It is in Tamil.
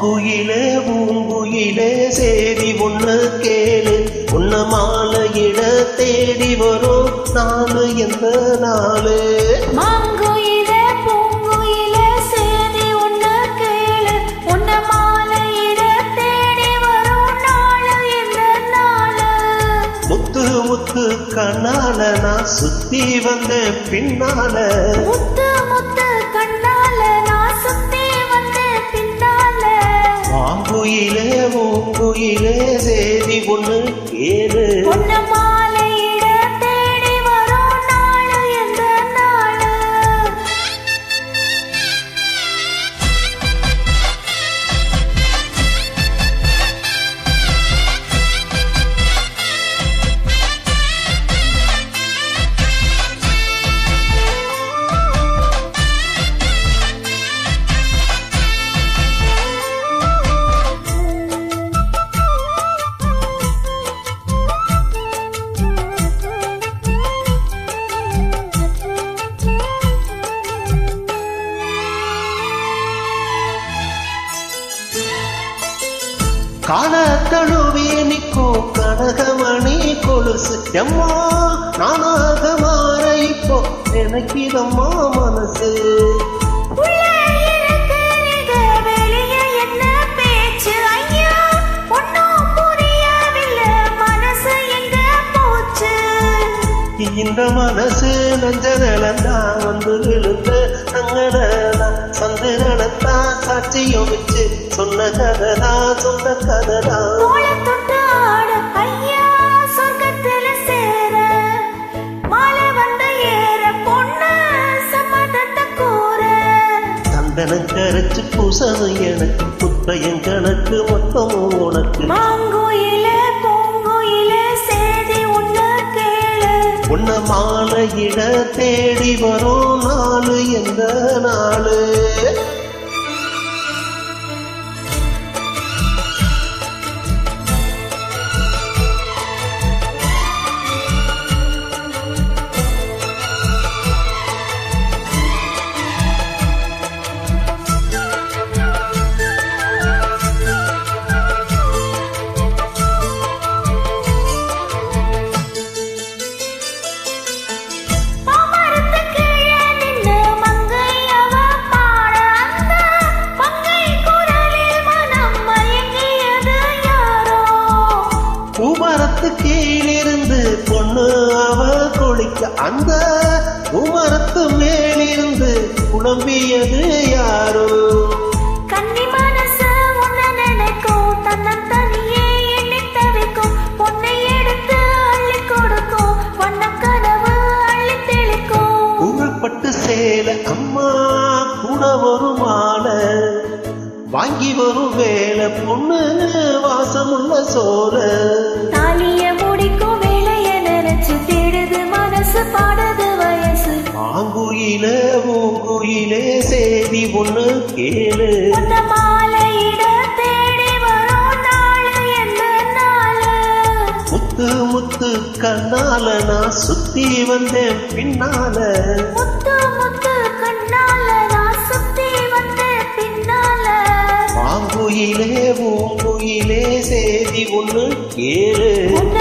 மாங்குயிலே பூங்குயிலே சேதி ஒண்ணு கேளு, உன்ன மாலையிட தேடி வரும் நாலு எந்த நாளு. மாங்குயிலே பூங்குயிலே சேதி ஒண்ணு கேளு, உன்ன மாலையிட தேடி வரும் நாளு எந்த நாளு. முத்து முத்து கண்ணால நான் சுத்தி வந்த பின்னால, முத்து முத்து கண்ணால நான் சுத்தி வந்த பின்னால. மாங்குயிலே பூங்குயிலே சேதி ஒண்ணு கேளு, உன்ன மாலையிட தேடி வரும் நாளு எந்த நாளு. கால தழுவி நிற்கும் கனகமணி கொலுசு எம்மா நானாக மாற இப்போ நினைக்கிறம்மா மனசு. இந்த மனசு நெஞ்சதான் வந்து விழுந்து தங்கதான் சந்திரனத்தான் சாட்சியம் வச்சு சொன்ன கதடா சொன்ன கதடா. தந்தனம் கரைச்சு பூசணும் எனக்கு புத்தயம் கணக்கு மொத்தமும் உனக்கு. மாங்குயிலே பூங்குயிலே சேதி ஒண்ணு கேளு, உன்ன மாலையிட தேடி வரும் நாளு எந்த நாளு. பூமரத்து கீழிருந்து பொண்ணு அவ கொளிக்க, அந்த பூமரத்து மேலிருந்து குழம்பியது யாரோ. கன்னி மனசு உன்னை நினைக்கும், தன்னந்தனியே எண்ணி தவிக்கும், பொன்னை எடுத்து அள்ளி கொடுக்கும், வண்ண கனவு அள்ளி தெளிக்கும். புகழ்பட்டு சேல அம்மா கூட வரும் மாலை வாங்கி வரும் வேலை பொண்ணு வாசமுள்ள சோல. தாலிய முடிக்கும் வேலைய நினைச்சு தேடுது மனசு பாடுது வயசு. மாங்குயிலே பூங்குயிலே சேதி ஒண்ணு கேளு, உன்ன மாலையிட தேடி வரும் நாளு எந்த நாளு. முத்து முத்து கண்ணால நான் சுத்தி வந்தேன் பின்னால, முத்து முத்து கண்ணால நான் சுத்தி வந்த பின்னால. மாங்குயிலே பூங்குயிலே சேதி ஒண்ணு கேளு, உன்ன